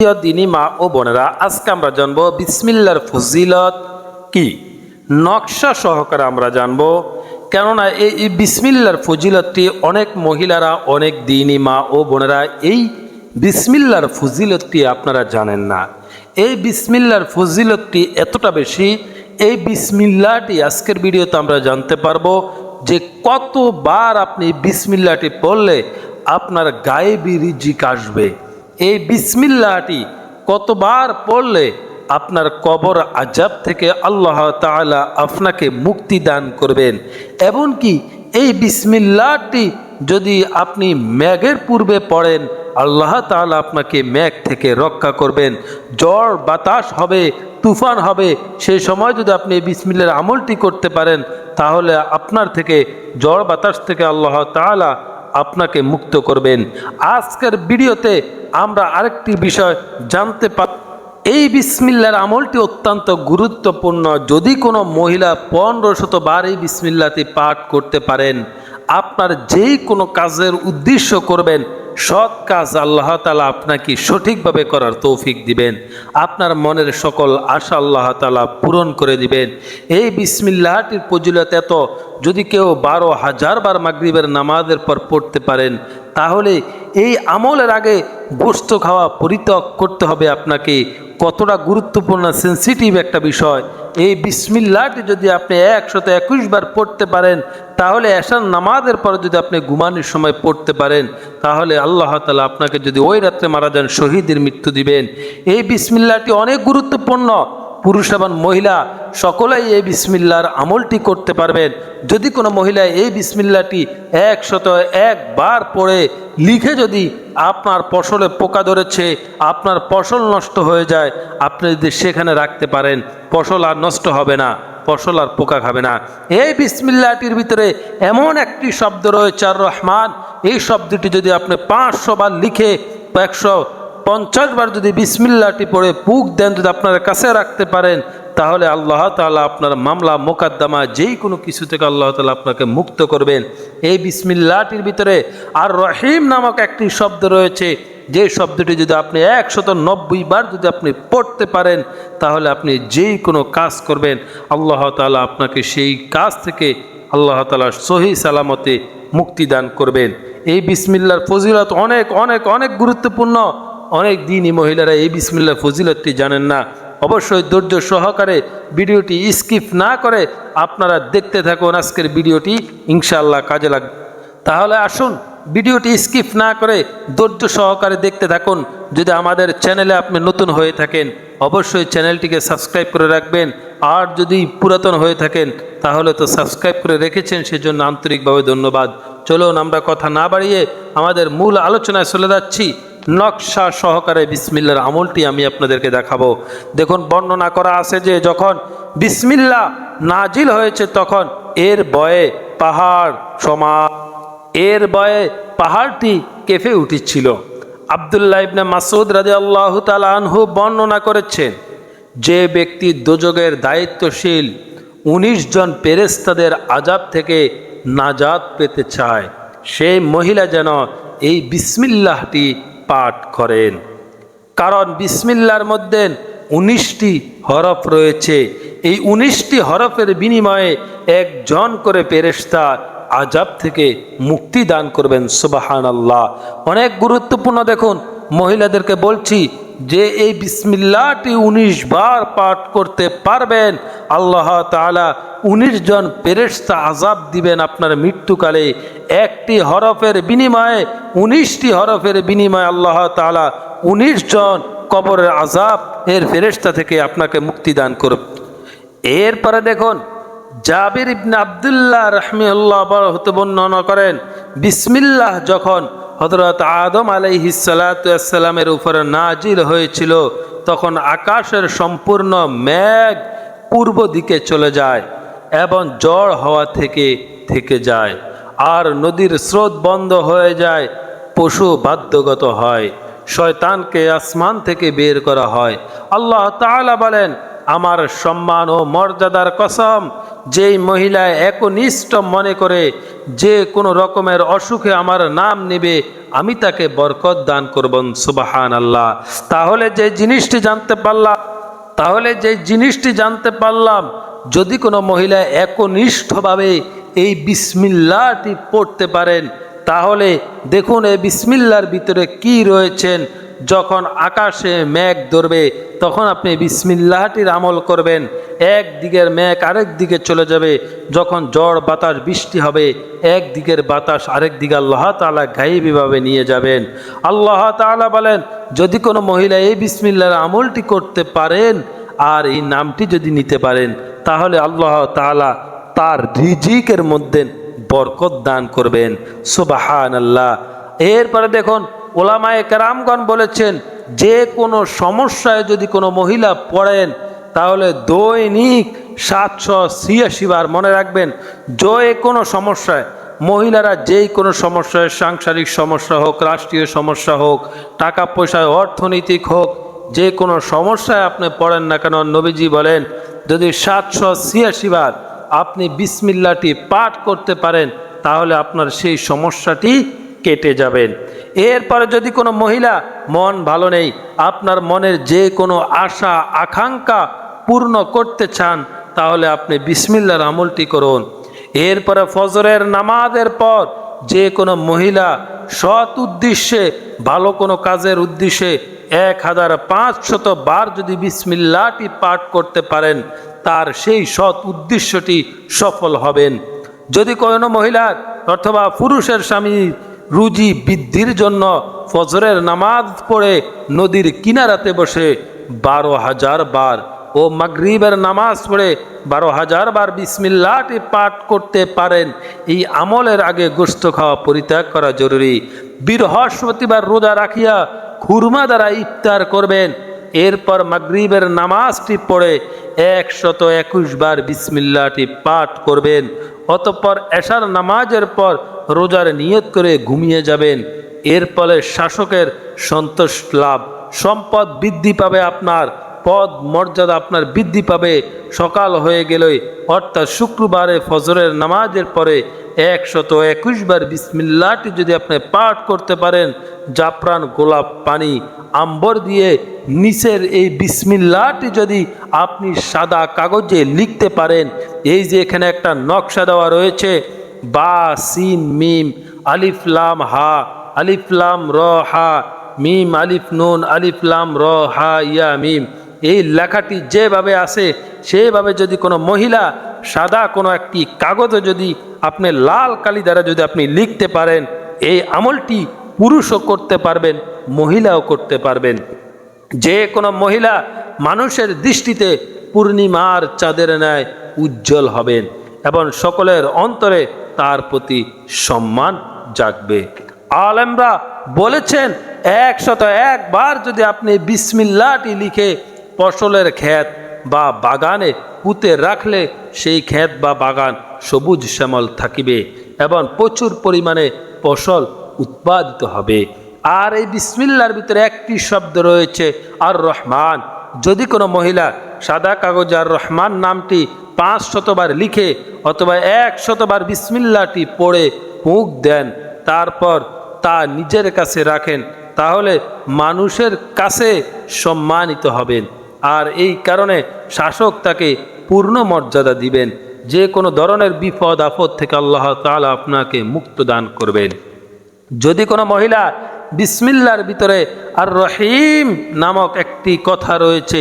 প্রিয় দিনী মা ও বোনেরা, আজকে আমরা জানবো বিসমিল্লাহর ফজিলত কি। নকশা সহকারে আমরা জানবো, কেননা এই বিসমিল্লাহর ফজিলতটি অনেক মহিলারা, অনেক দিনী মা ও বোনেরা এই বিসমিল্লাহর ফজিলতটি আপনারা জানেন না। এই বিসমিল্লাহর ফজিলতটি এতটা বেশি, এই বিসমিল্লাহটি আজকের ভিডিওতে আমরা জানতে পারবো যে কতবার আপনি বিসমিল্লাহটি পড়লে আপনার গায়েবী রিজিক আসবে। এই বিসমিল্লাহটি কতবার পড়লে আপনার কবর আযাব থেকে আল্লাহ তাআলা আপনাকে মুক্তি দান করবেন। এমনকি এই বিসমিল্লাহটি যদি আপনি মেঘের পূর্বে পড়েন, আল্লাহ তাআলা আপনাকে মেঘ থেকে রক্ষা করবেন। ঝড় বাতাস হবে, তুফান হবে, সেই সময় যদি আপনি এই বিসমিল্লাহর আমলটি করতে পারেন, তাহলে আপনার থেকে ঝড় বাতাস থেকে আল্লাহ তাআলা আপনাকে মুক্ত করবেন। আজকের ভিডিওতে আমরা আরেকটি বিষয় জানতে পারি। এই বিসমিল্লাহর আমলটি অত্যন্ত গুরুত্বপূর্ণ। যদি কোনো মহিলা 1500 বার এই বিসমিল্লাহটি পাঠ করতে পারেন, আপনার যেই কোনো কাজের উদ্দেশ্য করবেন, সৎ কাজ আল্লাহ তাআলা আপনাকে সঠিকভাবে করার তৌফিক দিবেন। আপনার মনের সকল আশা আল্লাহ তাআলা পূরণ করে দিবেন। এই বিসমিল্লাহটির ফজিলত এত, যদি কেউ 12,000 বার মাগরিবের নামাজের পর পড়তে পারেন, তাহলে এই আমলের আগে গোশত খাওয়া পরিত্যাগ করতে হবে আপনাকে। কতটা গুরুত্বপূর্ণ, সেন্সিটিভ একটা বিষয়। এই বিসমিল্লাহটি যদি আপনি 121 বার পড়তে পারেন, তাহলে এশার নামাজের পর যদি আপনি ঘুমানোর সময় পড়তে পারেন, তাহলে আল্লাহ তাআলা আপনাকে যদি ওই রাত্রে মারা যান, শহীদের মৃত্যু দিবেন। এই বিসমিল্লাহটি অনেক গুরুত্বপূর্ণ। পুরুষ এবং মহিলা সকলেই এই বিসমিল্লাহর আমলটি করতে পারবেন। যদি কোনো মহিলা এই বিসমিল্লাহটি 101 বার পড়ে লিখে, যদি আপনার ফসলে পোকা ধরেছে, আপনার ফসল নষ্ট হয়ে যায়, আপনি যদি সেখানে রাখতে পারেন, ফসল আর নষ্ট হবে না, ফসল আর পোকা খাবে না। এই বিসমিল্লাহটির ভিতরে এমন একটি শব্দ রয়েছে আর রহমান। এই শব্দটি যদি আপনি 500 বার লিখে 150 বার যদি বিসমিল্লাহটি পড়ে পুক দেন, যদি আপনার কাছে রাখতে পারেন, তাহলে আল্লাহ তাআলা আপনার মামলা মোকদ্দমা যেই কোনো কিছু থেকে আল্লাহ তাআলা আপনাকে মুক্ত করবেন। এই বিসমিল্লাহটির ভিতরে আর রহিম নামক একটি শব্দ রয়েছে, যে শব্দটি যদি আপনি 190 বার যদি আপনি পড়তে পারেন, তাহলে আপনি যেই কোনো কাজ করবেন, আল্লাহ তাআলা আপনাকে সেই কাজ থেকে আল্লাহ তাআলা সহি সালামতে মুক্তি দান করবেন। এই বিসমিল্লাহর ফজিলত অনেক অনেক অনেক গুরুত্বপূর্ণ। অনেক দিনই মহিলারা এই বিসমিল্লাহর ফজিলতটি জানেন না। অবশ্যই ধৈর্য সহকারে ভিডিওটি স্কিপ না করে আপনারা দেখতে থাকুন। আজকের ভিডিওটি ইনশাআল্লাহ কাজে লাগবে। তাহলে আসুন ভিডিওটি স্কিপ না করে ধৈর্য সহকারে দেখতে থাকুন। যদি আমাদের চ্যানেলে আপনি নতুন হয়ে থাকেন, অবশ্যই চ্যানেলটিকে সাবস্ক্রাইব করে রাখবেন। আর যদি পুরাতন হয়ে থাকেন, তাহলে তো সাবস্ক্রাইব করে রেখেছেন, সেজন্য আন্তরিকভাবে ধন্যবাদ। চলুন আমরা কথা না বাড়িয়ে আমাদের মূল আলোচনায় চলে যাচ্ছি। নকশা সহকারে বিসমিল্লাহর আমলটি আমি আপনাদেরকে দেখাবো। দেখুন, বর্ণনা করা আছে যে যখন বিসমিল্লাহ নাজিল হয়েছে, তখন এর ভয়ে পাহাড়টি কেঁপে উঠেছিল। আব্দুল্লাহ ইবনে মাসউদ রাদিয়াল্লাহু তাআলা আনহু বর্ণনা করেছেন, যে ব্যক্তি দোজখের দায়িত্বশীল 19 জন ফেরেশতাদের আযাব থেকে নাজাত পেতে চায়, সেই মহিলা যেন এই বিসমিল্লাহটি পাঠ করেন। কারণ বিসমিল্লাহর মধ্যে 19টি হরফ রয়েছে। এই 19টি হরফের বিনিময়ে একজন করে ফেরেশতা আযাব থেকে মুক্তি দান করবেন। সুবহানাল্লাহ, অনেক গুরুত্বপূর্ণ। দেখুন, মহিলাদেরকে বলছি যে এই বিসমিল্লাহটি 19 বার পাঠ করতে পারবেন, আল্লাহ তাআলা 19 জন ফেরেশতা আযাব দিবেন আপনার মৃত্যুকালে। একটি হরফের বিনিময়ে, 19টি হরফের বিনিময়ে আল্লাহ তাআলা 19 জন কবরের আযাব এর ফেরেশতা থেকে আপনাকে মুক্তি দান করবে। এরপরে দেখুন, জাবির ইবনে আব্দুল্লাহ রাহিমাহুল্লাহ হতে বর্ণনা করেন, বিসমিল্লাহ যখন হযরত আদম আলাইহিস সালাতু ওয়াস সালামের উপরে নাজিল হয়েছিল, তখন আকাশের সম্পূর্ণ মেঘ পূর্ব দিকে চলে যায় এবং ঝড় হওয়া থেকে যায়, আর নদীর স্রোত বন্ধ হয়ে যায়, পশু বাধ্যগত হয়, শয়তানকে আসমান থেকে বের করা হয়। আল্লাহ তাআলা বলেন, আমার সম্মান ও মর্যাদার কসম, যেই মহিলা একনিষ্ঠ মনে করে যে কোনো রকমের অসুখে আমার নাম নেবে, আমি তাকে বরকত দান করব। সুবহানাল্লাহ। তাহলে যে জিনিসটি জানতে পারলাম, যদি কোনো মহিলা একনিষ্ঠভাবে এই বিসমিল্লাহটি পড়তে পারেন, তাহলে দেখুন এই বিসমিল্লাহর ভিতরে কি রয়েছেন। যখন আকাশে মেঘ ধরবে তখন আপনি বিসমিল্লাহটির আমল করবেন, একদিকের মেঘ আরেক দিকে চলে যাবে। যখন ঝড় বাতাস বৃষ্টি হবে, একদিকের বাতাস আরেক দিকে আল্লাহ তাআলা গায়েবীভাবে নিয়ে যাবেন। আল্লাহ তাআলা বলেন, যদি কোনো মহিলা এই বিসমিল্লাহর আমলটি করতে পারেন আর এই নামটি যদি নিতে পারেন, তাহলে আল্লাহ তাআলা তার রিজিকের মধ্যে বরকত দান করবেন। সুবহানাল্লাহ। এরপরে দেখুন উলামায়ে কেরামগণ বলেছেন, যে কোনো সমস্যায় যদি কোনো মহিলা পড়েন, তাহলে দৈনিক 786 বার, মনে রাখবেন, যে কোনো সমস্যায় মহিলারা যেই কোনো সমস্যায়, সাংসারিক সমস্যা হোক, রাষ্ট্রীয় সমস্যা হোক, টাকা পয়সায় অর্থনৈতিক হোক, যে কোনো সমস্যায় আপনি পড়েন না কেন, নবীজি বলেন যদি 786 বার আপনি বিসমিল্লাহটি পাঠ করতে পারেন, তাহলে আপনার সেই সমস্যাটি কেটে যাবেন। এরপরে যদি কোনো মহিলা মন ভালো নেই, আপনার মনের যে কোনো আশা আকাঙ্ক্ষা পূর্ণ করতে চান, তাহলে আপনি বিসমিল্লাহর আমলটি করুন। এরপরে ফজরের নামাজের পর যে কোনো মহিলা সৎ উদ্দেশ্যে, ভালো কোনো কাজের উদ্দেশ্যে 1500 বার যদি বিসমিল্লাহটি পাঠ করতে পারেন, তার সেই সৎ উদ্দেশ্যটি সফল হবেন। যদি কোনো মহিলার অথবা পুরুষের স্বামী রুজি বৃদ্ধির জন্য ফজরের নামাজ পড়ে নদীর কিনারাতে বসে 12,000 বার ও মাগরিবের নামাজ পড়ে 12,000 বার বিসমিল্লাহটি পাঠ করতে পারেন, এই আমলের আগে গোশত খাওয়া পরিত্যাগ করা জরুরি। বৃহস্পতিবার রোজা রাখিয়া খুরমা দ্বারা ইফতার করবেন। এরপর মাগরিবের নামাজটি পড়ে 121 বার বিসমিল্লাহটি পাঠ করবেন। অতঃপর এশার নামাজের পর রোজার নিয়ত করে ঘুমিয়ে যাবেন। এর ফলে শাসকের সন্তোষ লাভ, সম্পদ বৃদ্ধি পাবে, আপনার পদ মর্যাদা আপনার বৃদ্ধি পাবে। সকাল হয়ে গেলে অর্থাৎ শুক্রবারে ফজরের নামাজের পরে 121 বার বিসমিল্লাহটি যদি আপনি পাঠ করতে পারেন, জাফরান, গোলাপ, পানি, আম্বর দিয়ে নিচের এই বিসমিল্লাহটি যদি আপনি সাদা কাগজে লিখতে পারেন, এই যে এখানে একটা নকশা দেওয়া রয়েছে, বা সিন মিম আলিফ লাম হা, আলিফ লাম র হা, মিম আলিফ নুন, আলিফ লাম র হা ইয়া মিম, এই লেখাটি যেভাবে আছে সেভাবে যদি কোনো মহিলা সাদা কোনো একটি কাগজে যদি আপনি লাল কালি দ্বারা যদি আপনি লিখতে পারেন, এই আমলটি পুরুষও করতে পারবেন, মহিলাও করতে পারবেন। যে কোনো মহিলা মানুষের দৃষ্টিতে পূর্ণিমার চাঁদের ন্যায় উজ্জ্বল হবেন এবং সকলের অন্তরে তার প্রতি সম্মান জাগবে। আলেমরা বলেছেন 101 বার যদি আপনি বিসমিল্লাহটি লিখে ফসলের ক্ষেত বা বাগানে পুঁতে রাখলে সেই ক্ষেত বা বাগান সবুজ শ্যামল থাকিবে এবং প্রচুর পরিমাণে ফসল উৎপাদিত হবে। আর এই বিসমিল্লাহর ভিতরে একটি শব্দ রয়েছে আর রহমান। যদি কোনো মহিলা সাদা কাগজে আর রহমান নামটি 500 বার লিখে অথবা 100 বার বিসমিল্লাহটি পড়ে ফুঁক দেন, তারপর তা নিজের কাছে রাখেন, তাহলে মানুষের কাছে সম্মানিত হবেন। আর এই কারণে শাসক তাকে পূর্ণ মর্যাদা দিবেন। যে কোনো ধরনের বিপদ আপদ থেকে আল্লাহ তাআলা আপনাকে মুক্ত দান করবেন। যদি কোনো মহিলা বিসমিল্লাহর ভিতরে আর রহিম নামক একটি কথা রয়েছে,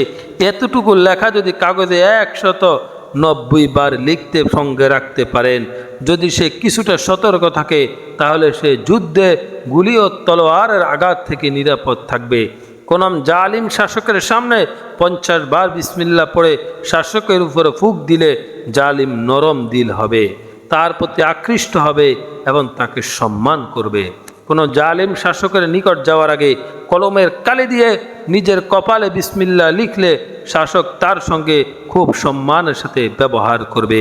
এতটুকু লেখা যদি কাগজে 190 বার লিখতে সঙ্গে রাখতে পারেন, যদি সে কিছুটা সতর্ক থাকে, তাহলে সে যুদ্ধে গুলি ও তলোয়ারের আঘাত থেকে নিরাপদ থাকবে। কোন জালিম শাসকের সামনে 50 বার বিসমিল্লাহ পড়ে শাসকের উপরে ফুঁক দিলে জালিম নরম দিল হবে, তার প্রতি আকৃষ্ট হবে এবং তাকে সম্মান করবে। কোনো জালিম শাসকের নিকট যাওয়ার আগে কলমের কালি দিয়ে নিজের কপালে বিসমিল্লাহ লিখলে শাসক তার সঙ্গে খুব সম্মানের সাথে ব্যবহার করবে।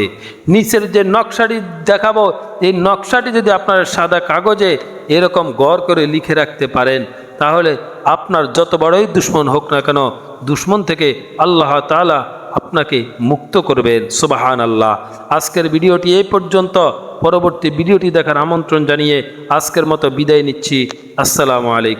নিচের যে নকশাটি দেখাবো, এই নকশাটি যদি আপনার সাদা কাগজে এরকম গড় করে লিখে রাখতে পারেন, তাহলে আপনার যত বড়ই দুশ্মন হোক না কেন, দুশ্মন থেকে আল্লাহ তাআলা আপনাকে মুক্ত করবেন। সুবহানাল্লাহ। আজকের ভিডিওটি এই পর্যন্ত। পরবর্তী ভিডিওটি দেখার আমন্ত্রণ জানিয়ে আজকের মতো বিদায় নিচ্ছি। আসসালামু আলাইকুম।